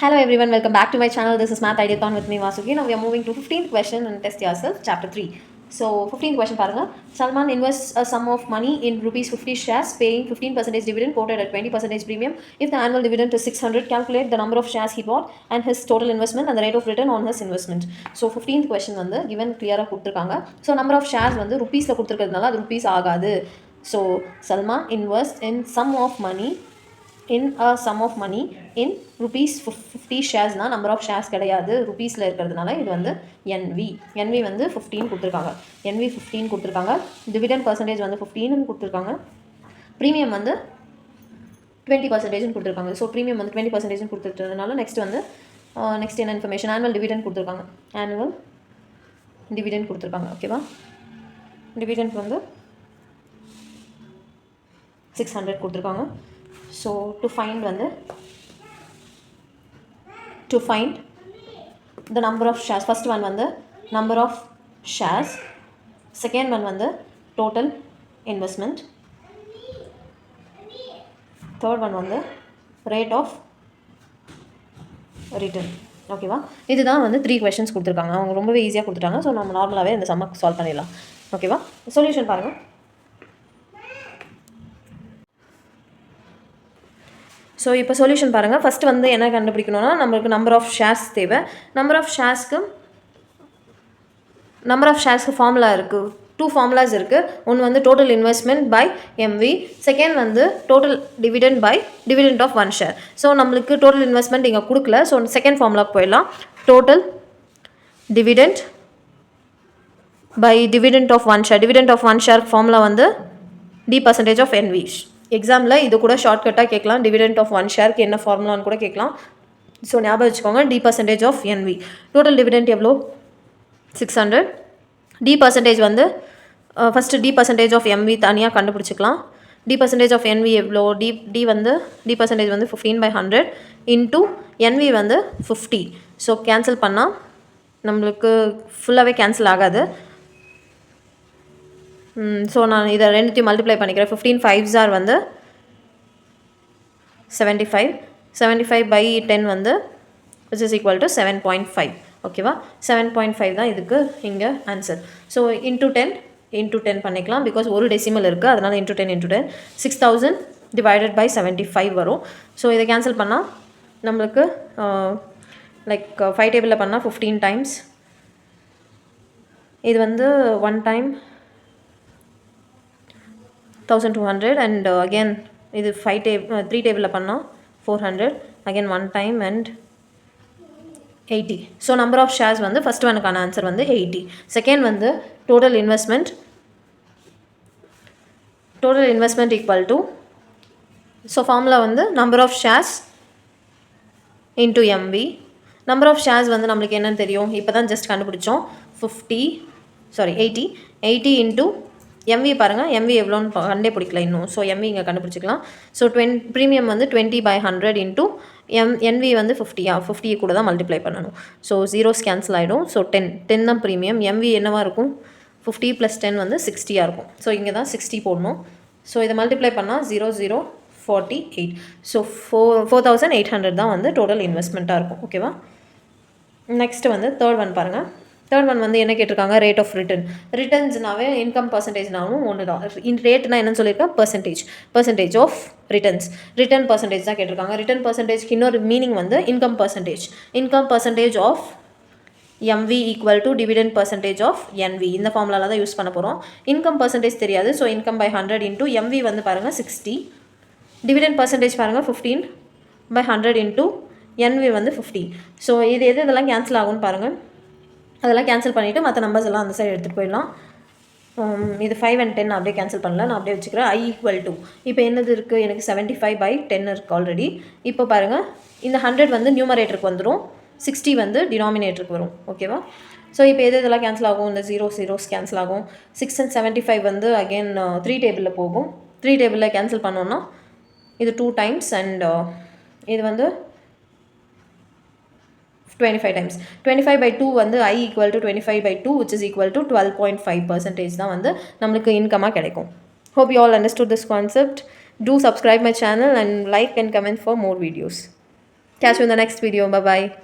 Hello everyone, welcome back to my channel. This is Math Ideathon with me Vasuki. Now we are moving to 15th question and test yourself, chapter 3. So 15th question paranga. Salman invests a sum of money in rupees 50 shares, paying 15% dividend quoted at 20% premium. If the annual dividend is 600, calculate the number of shares he bought and his total investment and the rate of return on his investment. So 15th question வந்து given clear-ஆ கொடுத்திருக்காங்க. So number of shares வந்து rupeesல கொடுத்திருக்கிறதுனால அது rupees ஆகாது. So Salman invests in sum of money in rupees 50 ஷேர்ஸ்னால் number of shares கிடையாது, ருபீஸில் இருக்கிறதுனால இது வந்து என்வி வந்து 15 கொடுத்துருக்காங்க. என்வி 15 கொடுத்துருக்காங்க. டிவிடெண்ட் பர்சன்டேஜ் வந்து 15 கொடுத்துருக்காங்க. ப்ரீமியம் வந்து 20% கொடுத்துருக்காங்க. ஸோ ப்ரீமியம் வந்து 20% கொடுத்துருக்கிறதுனால நெக்ஸ்ட் என்ன இன்ஃபர்மேஷன், ஆனுவல் டிவிடெண்ட் கொடுத்துருக்காங்க. ஆனுவல் டிவிடெண்ட் கொடுத்துருக்காங்க. ஓகேவா, டிவிடெண்ட் வந்து 600 கொடுத்துருக்காங்க. So to find the number of shares, first one வந்து number of shares, second one வந்து total investment, third one வந்து rate of return. ஓகேவா, இதுதான் வந்து 3 questions கொடுத்துருக்காங்க. அவங்க ரொம்பவே ஈஸியாக கொடுத்துட்டாங்க. ஸோ நம்ம நார்மலாகவே இந்த சம்மை சால்வ் பண்ணிடலாம். ஓகேவா, சொல்யூஷன் பாருங்கள். ஸோ இப்போ சொல்யூஷன் பாருங்கள். ஃபஸ்ட்டு வந்து என்ன கண்டுபிடிக்கணும்னா, நம்மளுக்கு நம்பர் ஆஃப் ஷேர்ஸ் தேவை. நம்பர் ஆஃப் ஷேர்ஸ்க்கு ஃபார்முலா இருக்குது. 2 ஃபார்முலாஸ் இருக்குது. ஒன்று வந்து total investment by MV, second வந்து total dividend by dividend of 1 share. So நம்மளுக்கு டோட்டல் இன்வெஸ்ட்மெண்ட் இங்கே கொடுக்கல. ஸோ செகண்ட் ஃபார்முலாக்கு போயிடலாம். Total dividend by dividend of 1 share. Dividend of 1 share formula வந்து d% ஆஃப் என்வி. எக்ஸாமில் இது கூட ஷார்ட்கட்டாக கேட்கலாம். டிவிடெண்ட் ஆஃப் 1 ஷேருக்கு என்ன ஃபார்முலான்னு கூட கேட்கலாம். ஸோ ஞாபகம் வச்சுக்கோங்க, d% of NV. Total dividend எவ்வளோ? 600. d% வந்து ஃபஸ்ட்டு d% ஆஃப் எம்வி தனியாக கண்டுபிடிச்சிக்கலாம். d% ஆஃப் என்வி எவ்வளோ? d% வந்து 15/100 இன்ட்டு என்வி வந்து 50. ஸோ கேன்சல் பண்ணால் நம்மளுக்கு ஃபுல்லாகவே கேன்சல் ஆகாது. ஸோ நான் இதை ரெண்டுத்தையும் மல்டிப்ளை பண்ணிக்கிறேன். 15 5s are வந்து 75. 75/10 வந்து which is equal to 7.5. ஓகேவா, 7.5 தான் இதுக்கு இங்கே ஆன்சர். ஸோ இன்ட்டு 10 பண்ணிக்கலாம். பிகாஸ் ஒரு டெசிமல் இருக்குது, அதனால் இன்ட்டு 10 6000 டிவைடட் பை 75 வரும். ஸோ இதை கேன்சல் பண்ணால் நம்மளுக்கு லைக் 5 டேபிளில் பண்ணால் 15 டைம்ஸ். இது வந்து 1 டைம் 1200 and again இது 3 டேபிளில் பண்ணால் 400, again 1 time and 80. So number of shares வந்து ஃபஸ்ட் ஒனுக்கான ஆன்சர் வந்து 80. செகண்ட் வந்து total investment equal to, so formula வந்து number of shares into MV. Number of shares வந்து நம்மளுக்கு என்னென்னு தெரியும், இப்போ தான் ஜஸ்ட் கண்டுபிடிச்சோம். 80 இன்ட்டு எம்வி பாருங்கள், எம்வி எவ்வளோன்னு கண்டே பிடிக்கல இன்னும். ஸோ எம்வி இங்கே கண்டுபிடிச்சிக்கலாம். ஸோ ப்ரீமியம் வந்து 20/100 இன்ட்டு என்வி வந்து 50 கூட தான் மல்டிப்ளை பண்ணணும். ஸோ ஜீரோஸ் கேன்சல் ஆகிடும். ஸோ 10 தான் ப்ரீமியம். எம்வி என்னவாக இருக்கும்? 50 + 10 வந்து 60 இருக்கும். ஸோ இங்கே தான் 60 போடணும். ஸோ இதை மல்டிப்ளை பண்ணால் 0048. ஸோ 4800 தான் வந்து டோட்டல் இன்வெஸ்ட்மெண்ட்டாக இருக்கும். ஓகேவா, நெக்ஸ்ட்டு வந்து தேர்ட் ஒன் பாருங்கள். தேர்ட் ஒன் வந்து என்ன கேட்டிருக்காங்க? Rate of return. ரிட்டர்ன்ஸ்னாவே இன்கம் பர்சன்டேஜ்னாலும் ஒன்று தான். ரேட்னா என்னன்னு சொல்லியிருக்கா? பர்சன்டேஜ் ஆஃப் ரிட்டர்ன் பர்சன்டேஜ் தான் கேட்டிருக்காங்க. ரிட்டர்ன் பர்சன்டேஜ்க்கு இன்னொரு மீனிங் வந்து income percentage of MV equal to dividend percentage of NV. இந்த ஃபார்முலாவில் தான் யூஸ் பண்ண போகிறோம். இன்கம் பர்சன்டேஜ் தெரியாது. So income by 100 into MV வந்து பாருங்கள் 60. டிவிடெண்ட் பர்சன்டேஜ் பாருங்கள் 15/100 இன்ட்டு என்வி வந்து 50. ஸோ இதெல்லாம் கேன்சல் ஆகும்னு பாருங்கள். அதெல்லாம் கேன்சல் பண்ணிவிட்டு மற்ற நம்பர்ஸ் எல்லாம் அந்த சைடு எடுத்துகிட்டு போயிடலாம். இது 5 and 10 அப்படியே கேன்சல் பண்ணல, நான் அப்படியே வச்சுக்கிறேன். I = இப்போ என்னது இருக்குது எனக்கு? 75/10 இருக்குது ஆல்ரெடி. இப்போ பாருங்கள், இந்த 100 வந்து நியூமரேட்டருக்கு வந்துடும், 60 வந்து டினாமினேட்டருக்கு வரும். ஓகேவா, ஸோ இப்போ இதெல்லாம் கேன்சல் ஆகும். இந்த ஜீரோஸ் கேன்சல் ஆகும். 6 and 75 வந்து அகெயின் 3 டேபிளில் போகும். 3 டேபிளில் கேன்சல் பண்ணோன்னா இது 2 டைம்ஸ் அண்ட் இது வந்து 25 times. 25/2 வந்து I = 25/2 which is equal to 12.5% தான் வந்து நம்மளுக்கு இன்கமாக கிடைக்கும். Hope you all understood this concept. Do subscribe my channel and like and comment for more videos. Catch you in the next video. Bye bye.